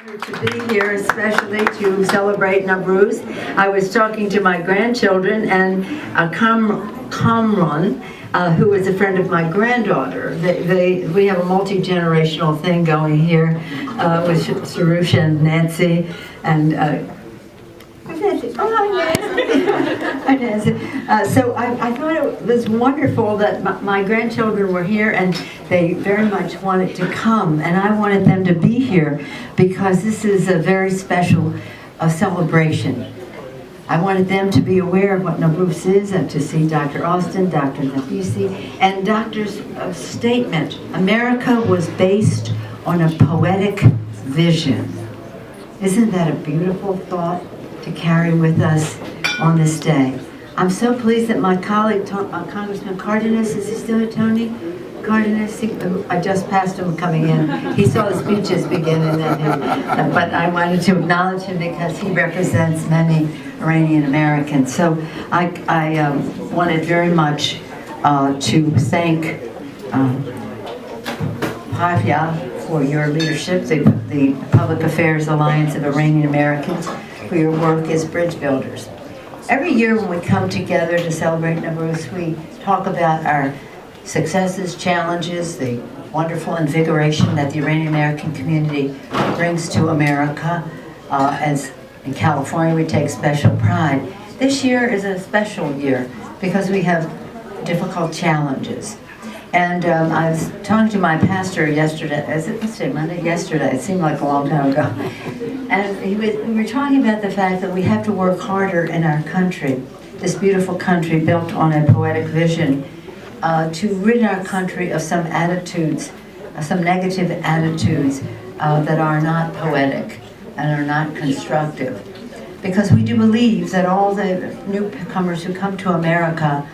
To be here, especially to celebrate Nowruz. I was talking to my grandchildren and Kamran, who is a friend of my granddaughter. We have a multi-generational thing going here with Sarush and Nancy and Nancy. Oh, hi, Nancy. Hi, Nancy. So I thought it was wonderful that my grandchildren were here and they very much wanted to come, and I wanted them to be here because this is a very special celebration. I wanted them to be aware of what Nowruz is and to see Dr. Austin, Dr. Nafisi, and Doctor's statement. America was based on a poetic vision. Isn't that a beautiful thought to carry with us on this day? I'm so pleased that my colleague, Congressman Cardenas, is he still here, Tony? Cardenas, I just passed him coming in. He saw the speeches begin and then but I wanted to acknowledge him because he represents many Iranian Americans. So I wanted very much to thank PAAIA for your leadership, the Public Affairs Alliance of Iranian Americans, for your work as bridge builders. Every year when we come together to celebrate Nowruz, we talk about our successes, challenges, the wonderful invigoration that the Iranian American community brings to America. As in California, we take special pride. This year is a special year because we have difficult challenges. And I was talking to my pastor yesterday, let's say Monday? Yesterday, it seemed like a long time ago. And we were talking about the fact that we have to work harder in our country, this beautiful country built on a poetic vision, to rid our country of some attitudes, some negative attitudes that are not poetic and are not constructive. Because we do believe that all the newcomers who come to America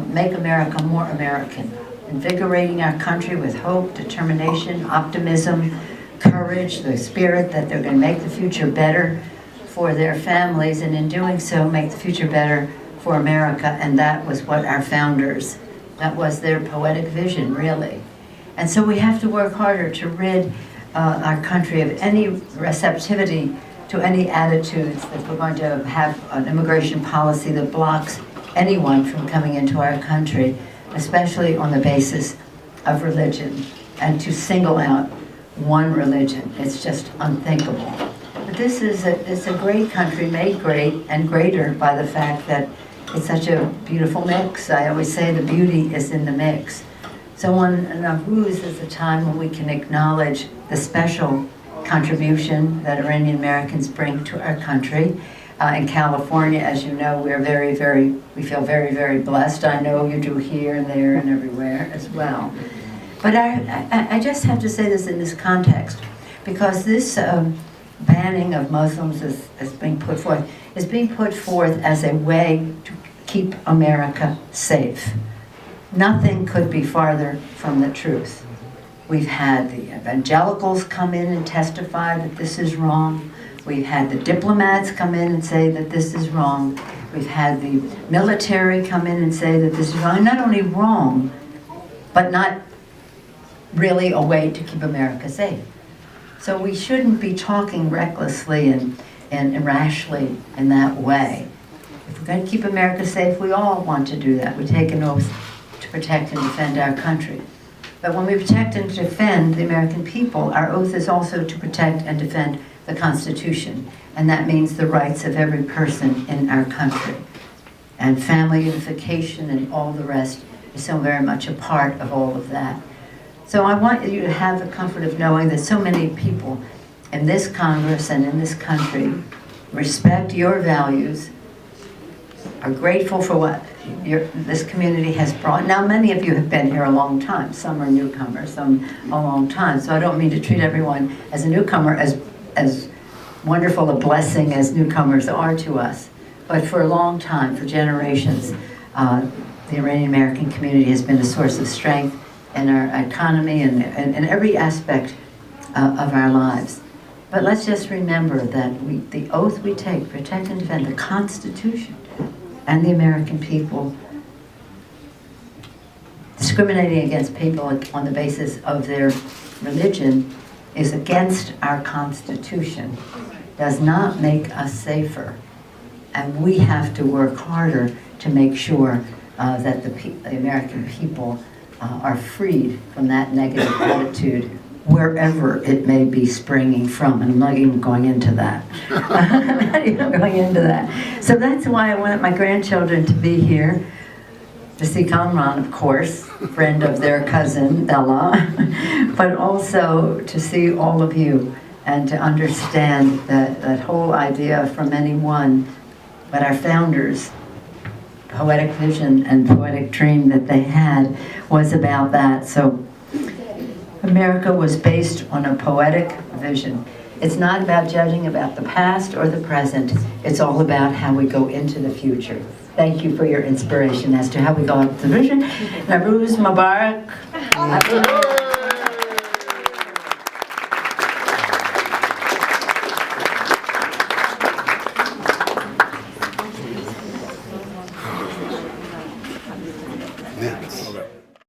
make America more American, invigorating our country with hope, determination, optimism, courage, the spirit that they're going to make the future better for their families, and in doing so, make the future better for America. And that was what our founders, that was their poetic vision, really. And so we have to work harder to rid our country of any receptivity to any attitudes that we're going to have an immigration policy that blocks anyone from coming into our country, especially on the basis of religion, and to single out one religion. It's just unthinkable. But this is it's a great country, made great and greater by the fact that it's such a beautiful mix. I always say the beauty is in the mix. So on Nowruz is a time when we can acknowledge the special contribution that Iranian Americans bring to our country. In California, as you know, we feel very, very blessed. I know you do here and there and everywhere as well. But I just have to say this in this context, because this banning of Muslims is being put forth as a way to keep America safe. Nothing could be farther from the truth. We've had the evangelicals come in and testify that this is wrong. We've had the diplomats come in and say that this is wrong. We've had the military come in and say that this is wrong. Not only wrong, but not really a way to keep America safe. So we shouldn't be talking recklessly and irrationally in that way. If we're going to keep America safe, we all want to do that. We take an oath to protect and defend our country. But when we protect and defend the American people, our oath is also to protect and defend the Constitution. And that means the rights of every person in our country. And family unification and all the rest is so very much a part of all of that. So I want you to have the comfort of knowing that so many people in this Congress and in this country respect your values, are grateful for what this community has brought. Now, many of you have been here a long time. Some are newcomers, some a long time. So I don't mean to treat everyone as a newcomer as wonderful a blessing as newcomers are to us. But for a long time, for generations, the Iranian American community has been a source of strength in our economy and in every aspect of our lives. But let's just remember that the oath we take, protect and defend the Constitution and the American people, discriminating against people on the basis of their religion is against our Constitution does not make us safer. And we have to work harder to make sure that the American people are freed from that negative attitude, wherever it may be springing from. And I'm not even going into that. I'm not even going into that. So that's why I wanted my grandchildren to be here, to see Kamran, of course, friend of their cousin, Ella, but also to see all of you and to understand that whole idea from anyone, but our founders' poetic vision and poetic dream that they had was about that. So America was based on a poetic vision. It's not about judging about the past or the present. It's all about how we go into the future. Thank you for your inspiration as to how we go into the vision. Nowruz Mubarak.